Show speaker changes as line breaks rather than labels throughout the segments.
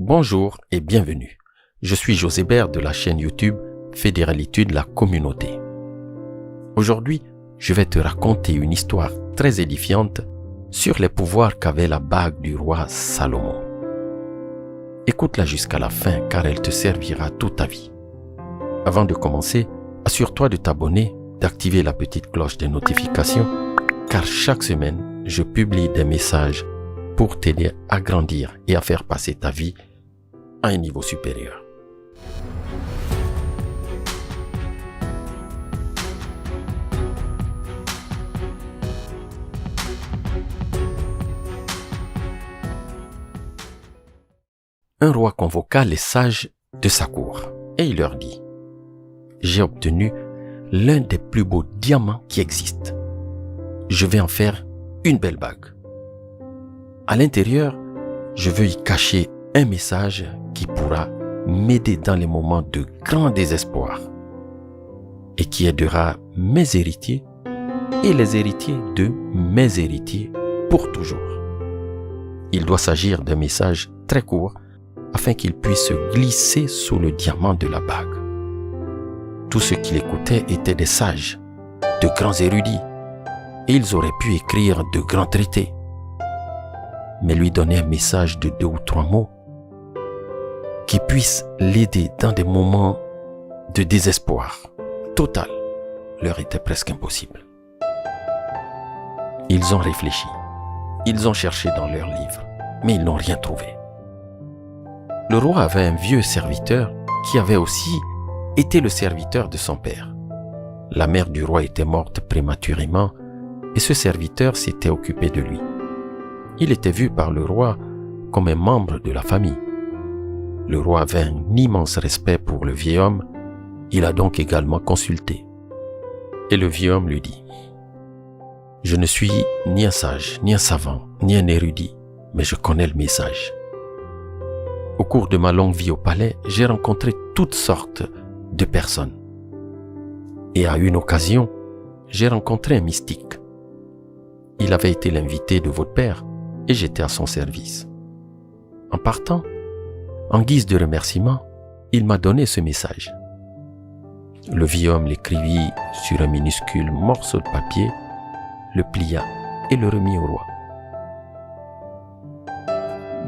Bonjour et bienvenue. Je suis Josébert de la chaîne YouTube Fédéralitude la communauté. Aujourd'hui, je vais te raconter une histoire très édifiante sur les pouvoirs qu'avait la bague du roi Salomon. Écoute-la jusqu'à la fin car elle te servira toute ta vie. Avant de commencer, assure-toi de t'abonner, d'activer la petite cloche des notifications car chaque semaine, je publie des messages pour t'aider à grandir et à faire passer ta vie à un niveau supérieur. Un roi convoqua les sages de sa cour et il leur dit : « J'ai obtenu l'un des plus beaux diamants qui existent. Je vais en faire une belle bague. À l'intérieur, je veux y cacher un message qui pourra m'aider dans les moments de grand désespoir et qui aidera mes héritiers et les héritiers de mes héritiers pour toujours. Il doit s'agir d'un message très court afin qu'il puisse se glisser sous le diamant de la bague. Tous ceux qui l'écoutaient étaient des sages, de grands érudits, et ils auraient pu écrire de grands traités. Mais lui donner un message de 2 ou 3 mots qui puisse l'aider dans des moments de désespoir total leur était presque impossible. Ils ont réfléchi, ils ont cherché dans leurs livres, mais ils n'ont rien trouvé. Le roi avait un vieux serviteur qui avait aussi été le serviteur de son père. La mère du roi était morte prématurément et ce serviteur s'était occupé de lui. Il était vu par le roi comme un membre de la famille. Le roi avait un immense respect pour le vieil homme. Il a donc également consulté. Et le vieil homme lui dit : « Je ne suis ni un sage, ni un savant, ni un érudit, mais je connais le message. Au cours de ma longue vie au palais, j'ai rencontré toutes sortes de personnes. Et à une occasion, j'ai rencontré un mystique. Il avait été l'invité de votre père et j'étais à son service. En partant, en guise de remerciement, il m'a donné ce message. » Le vieil homme l'écrivit sur un minuscule morceau de papier, le plia et le remit au roi.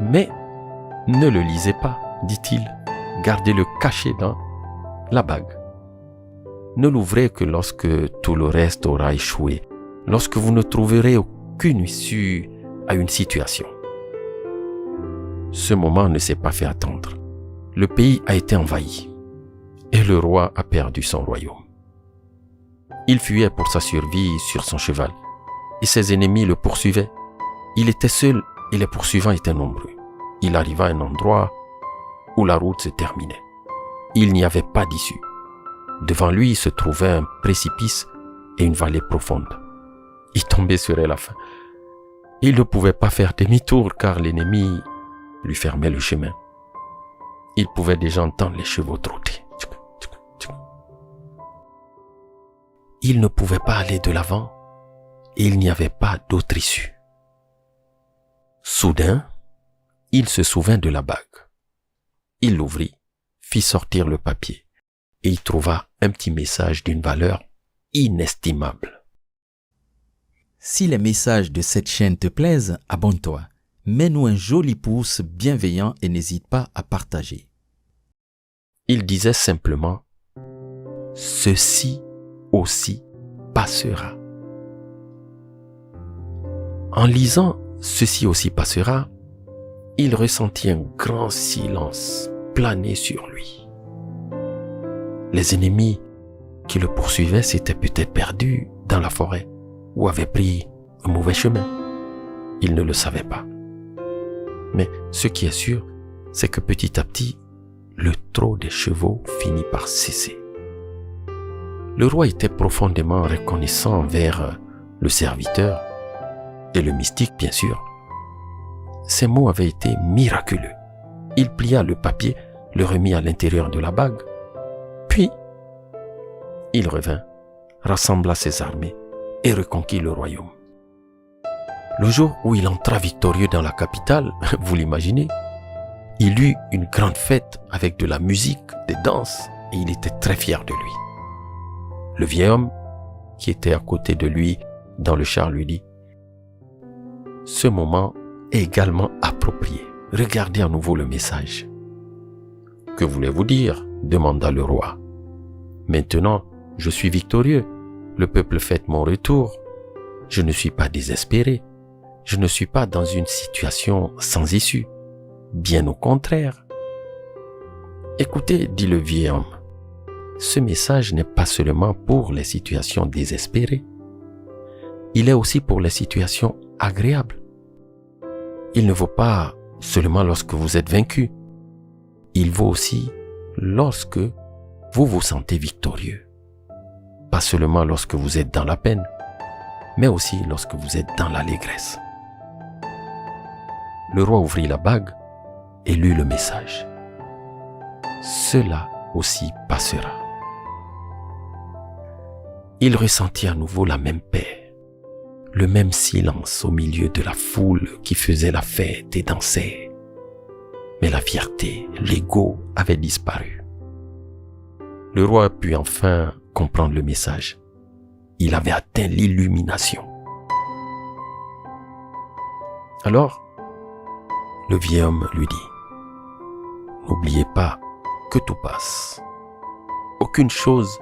« Mais ne le lisez pas, dit-il, gardez-le caché dans la bague. Ne l'ouvrez que lorsque tout le reste aura échoué, lorsque vous ne trouverez aucune issue à une situation. » Ce moment ne s'est pas fait attendre. Le pays a été envahi et le roi a perdu son royaume. Il fuyait pour sa survie sur son cheval et ses ennemis le poursuivaient. Il était seul et les poursuivants étaient nombreux. Il arriva à un endroit où la route se terminait. Il n'y avait pas d'issue. Devant lui se trouvait un précipice et une vallée profonde. Il tombait sur la faim. Il ne pouvait pas faire demi-tour car l'ennemi lui fermait le chemin. Il pouvait déjà entendre les chevaux trotter. Il ne pouvait pas aller de l'avant et il n'y avait pas d'autre issue. Soudain, il se souvint de la bague. Il l'ouvrit, fit sortir le papier et y trouva un petit message d'une valeur inestimable.
Si les messages de cette chaîne te plaisent, abonne-toi. Mets-nous un joli pouce bienveillant et n'hésite pas à partager.
Il disait simplement : « Ceci aussi passera. » En lisant « Ceci aussi passera », il ressentit un grand silence planer sur lui. Les ennemis qui le poursuivaient s'étaient peut-être perdus dans la forêt ou avaient pris un mauvais chemin. Il ne le savait pas. Mais ce qui est sûr, c'est que petit à petit, le trot des chevaux finit par cesser. Le roi était profondément reconnaissant envers le serviteur et le mystique, bien sûr. Ces mots avaient été miraculeux. Il plia le papier, le remit à l'intérieur de la bague. Puis, il revint, rassembla ses armées et reconquit le royaume. Le jour où il entra victorieux dans la capitale, vous l'imaginez, Il eut une grande fête avec de la musique, des danses, et il était très fier de lui. Le vieil homme, qui était à côté de lui dans le char, lui dit « Ce moment est également approprié. Regardez à nouveau le message. »« Que voulez-vous dire ?» demanda le roi. « Maintenant, je suis victorieux. Le peuple fête mon retour. Je ne suis pas désespéré. Je ne suis pas dans une situation sans issue. Bien au contraire. » « Écoutez, dit le vieil homme, ce message n'est pas seulement pour les situations désespérées. Il est aussi pour les situations agréables. Il ne vaut pas seulement lorsque vous êtes vaincu. Il vaut aussi lorsque vous vous sentez victorieux. Pas seulement lorsque vous êtes dans la peine, mais aussi lorsque vous êtes dans l'allégresse. Le roi ouvrit la bague et lut le message. Cela aussi passera. Il ressentit à nouveau la même paix, le même silence au milieu de la foule qui faisait la fête et dansait. Mais la fierté, l'ego avait disparu. Le roi put enfin comprendre le message. Il avait atteint l'illumination. Alors, le vieil homme lui dit, « N'oubliez pas que tout passe. Aucune chose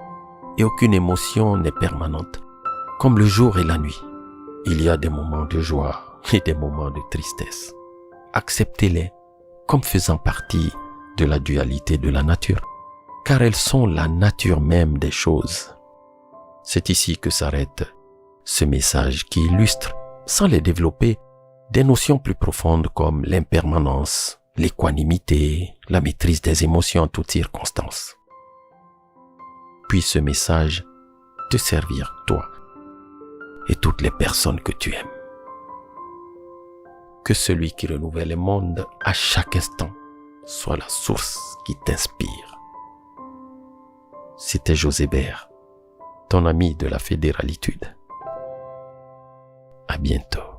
et aucune émotion n'est permanente, comme le jour et la nuit. Il y a des moments de joie et des moments de tristesse. Acceptez-les comme faisant partie de la dualité de la nature, car elles sont la nature même des choses. » C'est ici que s'arrête ce message qui illustre, sans les développer, des notions plus profondes comme l'impermanence, l'équanimité, la maîtrise des émotions en toutes circonstances. Puisse ce message te servir, toi et toutes les personnes que tu aimes. Que celui qui renouvelle le monde à chaque instant soit la source qui t'inspire. C'était José Bert, ton ami de la fédéralitude. À bientôt.